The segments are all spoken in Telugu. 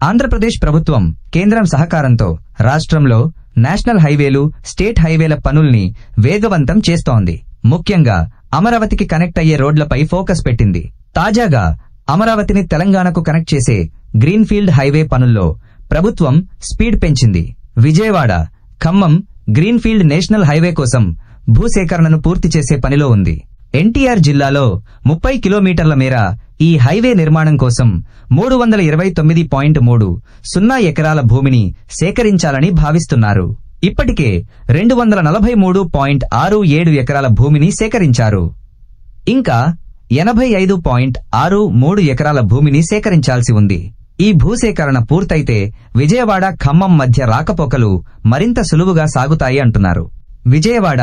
ఆంధ్రప్రదేశ్ ప్రభుత్వం కేంద్రం సహకారంతో రాష్ట్రంలో నేషనల్ హైవేలు, స్టేట్ హైవేల పనుల్ని వేగవంతం చేస్తోంది. ముఖ్యంగా అమరావతికి కనెక్ట్ అయ్యే రోడ్లపై ఫోకస్ పెట్టింది. తాజాగా అమరావతిని తెలంగాణకు కనెక్ట్ చేసే గ్రీన్ఫీల్డ్ హైవే పనుల్లో ప్రభుత్వం స్పీడ్ పెంచింది. Vijayawada, Khammam greenfield national highway కోసం భూసేకరణను పూర్తి చేసే పనిలో ఉంది. ఎన్టీఆర్ జిల్లాలో 30 కిలోమీటర్ల మేర ఈ హైవే నిర్మాణం కోసం 329.30 ఎకరాల భూమిని సేకరించాలని భావిస్తున్నారు. ఇప్పటికే 243.67 ఎకరాల భూమిని సేకరించారు. ఇంకా 85.63 ఎకరాల భూమిని సేకరించాల్సి ఉంది. ఈ భూసేకరణ పూర్తయితే విజయవాడ, ఖమ్మం మధ్య రాకపోకలు మరింత సులువుగా సాగుతాయి అంటున్నారు. Vijayawada,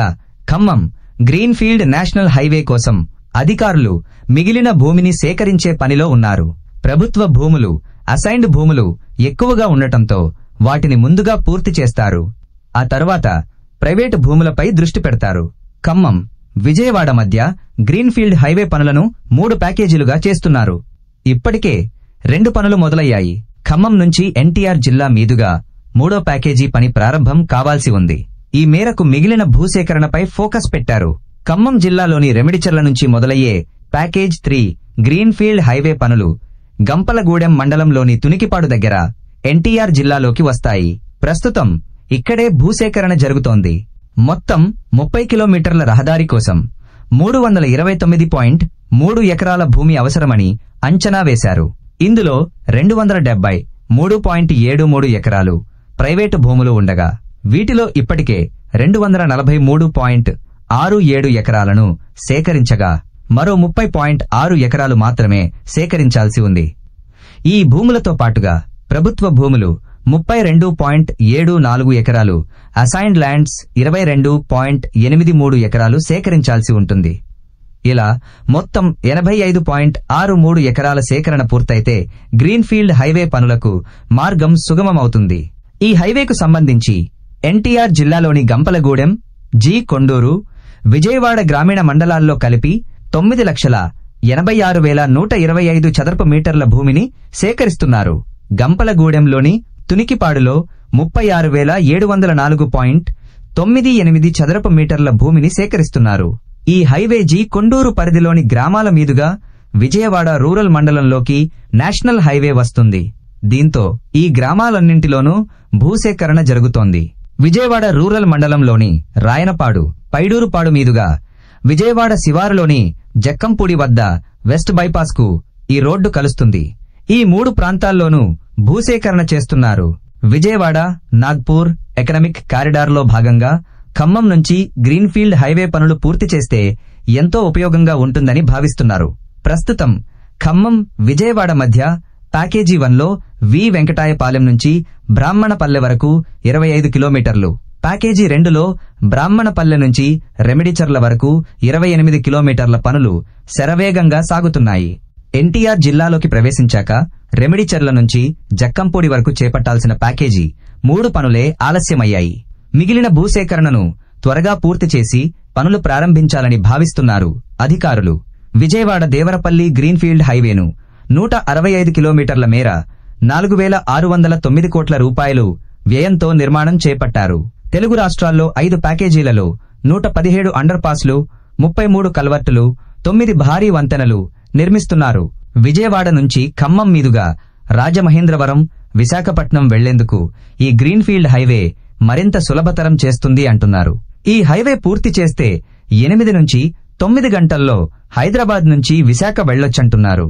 Khammam greenfield national highway కోసం అధికారులు మిగిలిన భూమిని సేకరించే పనిలో ఉన్నారు. ప్రభుత్వ భూములు, అసైన్డ్ భూములు ఎక్కువగా ఉండటంతో వాటిని ముందుగా పూర్తి చేస్తారు. ఆ తర్వాత ప్రైవేటు భూములపై దృష్టి పెడతారు. ఖమ్మం, విజయవాడ మధ్య గ్రీన్ఫీల్డ్ హైవే పనులను 3 ప్యాకేజీలుగా చేస్తున్నారు. ఇప్పటికే 2 పనులు మొదలయ్యాయి. ఖమ్మం నుంచి ఎన్టీఆర్ జిల్లా మీదుగా 3వ ప్యాకేజీ పని ప్రారంభం కావాల్సి ఉంది. ఈ మేరకు మిగిలిన భూసేకరణపై ఫోకస్ పెట్టారు. ఖమ్మం జిల్లాలోని రెమిడిచర్ల నుంచి మొదలయ్యే ప్యాకేజ్ 3 గ్రీన్ఫీల్డ్ హైవే పనులు గంపలగూడెం మండలంలోని తునికిపాడు దగ్గర ఎన్టీఆర్ జిల్లాలోకి వస్తాయి. ప్రస్తుతం ఇక్కడే భూసేకరణ జరుగుతోంది. మొత్తం 30 కిలోమీటర్ల రహదారి కోసం 329.3 ఎకరాల భూమి అవసరమని అంచనా వేశారు. ఇందులో 273.73 ఎకరాలు ప్రైవేటు భూములు ఉండగా వీటిలో ఇప్పటికే 243.67 ఎకరాలను సేకరించగా మరో 30.6 ఎకరాలు మాత్రమే సేకరించాల్సి ఉంది. ఈ భూములతో పాటుగా ప్రభుత్వ భూములు 32.74 ఎకరాలు, అసైన్డ్ ల్యాండ్స్ 22.83 ఎకరాలు సేకరించాల్సి ఉంటుంది. ఇలా మొత్తం 85.63 ఎకరాల సేకరణ పూర్తయితే గ్రీన్ఫీల్డ్ హైవే పనులకు మార్గం సుగమమవుతుంది. ఈ హైవేకు సంబంధించి ఎన్టీఆర్ జిల్లాలోని గంపలగూడెం, జి కొండూరు, విజయవాడ గ్రామీణ మండలాల్లో కలిపి 9,86,125 చదరపు మీటర్ల భూమిని సేకరిస్తున్నారు. గంపలగూడెంలోని తునికిపాడులో 36,704.98 చదరపు మీటర్ల భూమిని సేకరిస్తున్నారు. ఈ హైవే జి కొండూరు పరిధిలోని గ్రామాల మీదుగా విజయవాడ రూరల్ మండలంలోకి నేషనల్ హైవే వస్తుంది. దీంతో ఈ గ్రామాలన్నింటిలోనూ భూసేకరణ జరుగుతోంది. విజయవాడ రూరల్ మండలంలోని రాయనపాడు, పైడూరుపాడు మీదుగా విజయవాడ శివారులోని జక్కంపూడి వద్ద వెస్ట్ బైపాస్ కు ఈ రోడ్డు కలుస్తుంది. ఈ 3 ప్రాంతాల్లోనూ భూసేకరణ చేస్తున్నారు. విజయవాడ నాగ్పూర్ ఎకనామిక్ కారిడార్లో భాగంగా ఖమ్మం నుంచి గ్రీన్ఫీల్డ్ హైవే పనులు పూర్తి చేస్తే ఎంతో ఉపయోగంగా ఉంటుందని భావిస్తున్నారు. ప్రస్తుతం ఖమ్మం విజయవాడ మధ్య ప్యాకేజీ 1లో వి వెంకటాయపాలెం నుంచి బ్రాహ్మణపల్లె వరకు 25 కిలోమీటర్లు, ప్యాకేజీ 2లో బ్రాహ్మణపల్లె నుంచి రెమిడిచర్ల వరకు 28 కిలోమీటర్ల పనులు శరవేగంగా సాగుతున్నాయి. ఎన్టీఆర్ జిల్లాలోకి ప్రవేశించాక రెమిడిచర్ల నుంచి జక్కంపూడి వరకు చేపట్టాల్సిన ప్యాకేజీ 3 పనులే ఆలస్యమయ్యాయి. మిగిలిన భూసేకరణను త్వరగా పూర్తి చేసి పనులు ప్రారంభించాలని భావిస్తున్నారు అధికారులు. విజయవాడ దేవరపల్లి గ్రీన్ఫీల్డ్ హైవేను 165 కిలోమీటర్ల మేర 4,609 కోట్ల రూపాయలు వ్యయంతో నిర్మాణం చేపట్టారు. తెలుగు రాష్ట్రాల్లో 5 ప్యాకేజీలలో 117 అండర్ పాస్లు, 33 కల్వర్టులు, 9 భారీ వంతెనలు నిర్మిస్తున్నారు. విజయవాడ నుంచి ఖమ్మం మీదుగా రాజమహేంద్రవరం, విశాఖపట్నం వెళ్లేందుకు ఈ గ్రీన్ఫీల్డ్ హైవే మరింత సులభతరం చేస్తుంది అంటున్నారు. ఈ హైవే పూర్తి చేస్తే 8 నుంచి 9 గంటల్లో హైదరాబాద్ నుంచి విశాఖ వెళ్లొచ్చంటున్నారు.